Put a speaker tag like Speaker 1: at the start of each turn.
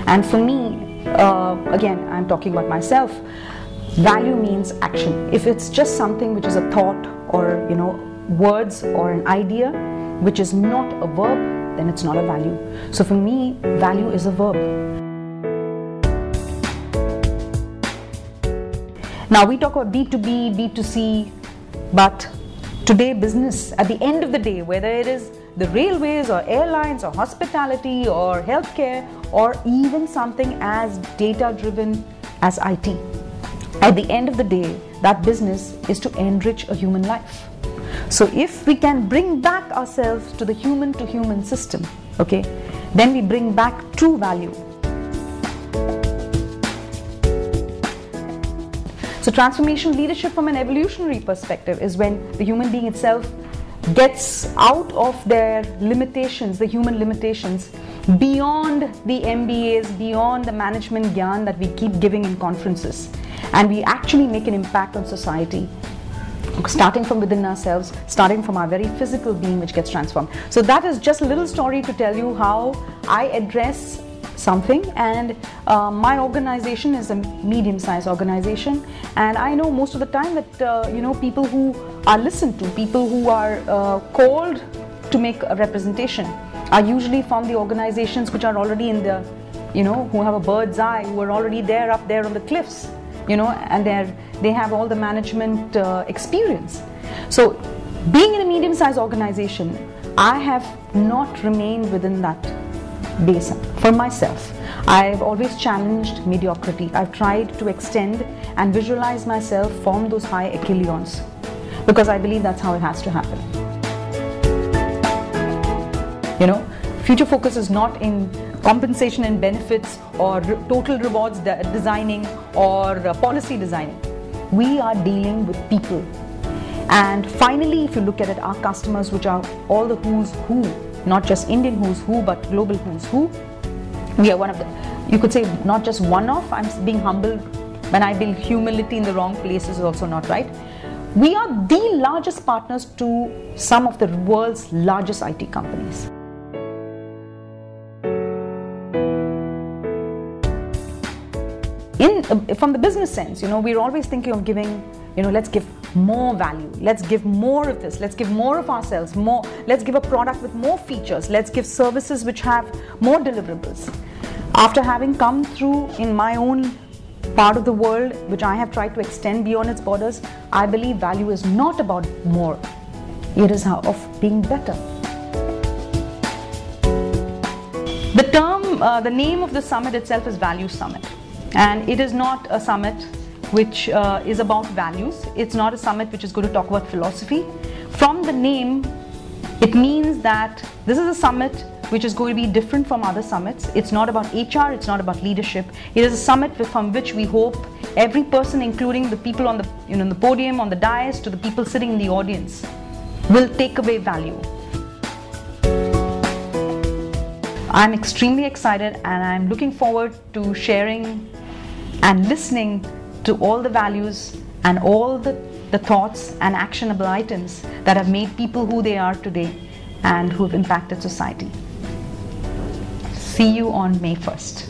Speaker 1: And for me, again, I'm talking about myself, value means action. If it's just something which is a thought or words or an idea which is not a verb, then it's not a value. So for me, value is a verb. Now we talk about B2B, B2C, but today business, at the end of the day, whether it is the railways or airlines or hospitality or healthcare or even something as data-driven as IT, at the end of the day, that business is to enrich a human life. So if we can bring back ourselves to the human-to-human system, okay, then we bring back true value. So transformation leadership from an evolutionary perspective is when the human being itself gets out of their limitations, the human limitations, beyond the MBAs, beyond the management gyan that we keep giving in conferences, and we actually make an impact on society, starting from within ourselves, starting from our very physical being, which gets transformed. So that is just a little story to tell you how I address something, and my organization is a medium-sized organization, and I know most of the time that people who are listened to, people who are called to make a representation, are usually from the organizations which are already in the, who have a bird's eye, who are already there up there on the cliffs, and they have all the management experience. So being in a medium-sized organization, I have not remained within that basin. For myself, I've always challenged mediocrity. I've tried to extend and visualize myself from those high echelons, because I believe that's how it has to happen. Future focus is not in compensation and benefits or total rewards designing or policy designing. We are dealing with people. And finally, if you look at it, our customers, which are all the who's who, not just Indian who's who, but global who's who. We are one of the, you could say, not just one of, I'm being humble. When I build humility in the wrong places is also not right. We are the largest partners to some of the world's largest IT companies. From the business sense, we're always thinking of giving, let's give more value, let's give more of this, let's give more of ourselves, more, let's give a product with more features, let's give services which have more deliverables. After having come through in my own part of the world, which I have tried to extend beyond its borders, I believe value is not about more, it is of being better. The term, the name of the summit itself is Value Summit. And it is not a summit which is about values. It's not a summit which is going to talk about philosophy. From the name, it means that this is a summit which is going to be different from other summits. It's not about HR, it's not about leadership. It is a summit from which we hope every person, including the people on the, the podium, on the dais, to the people sitting in the audience, will take away value. I'm extremely excited, and I'm looking forward to sharing and listening to all the values and all the thoughts and actionable items that have made people who they are today and who have impacted society. See you on May 1st.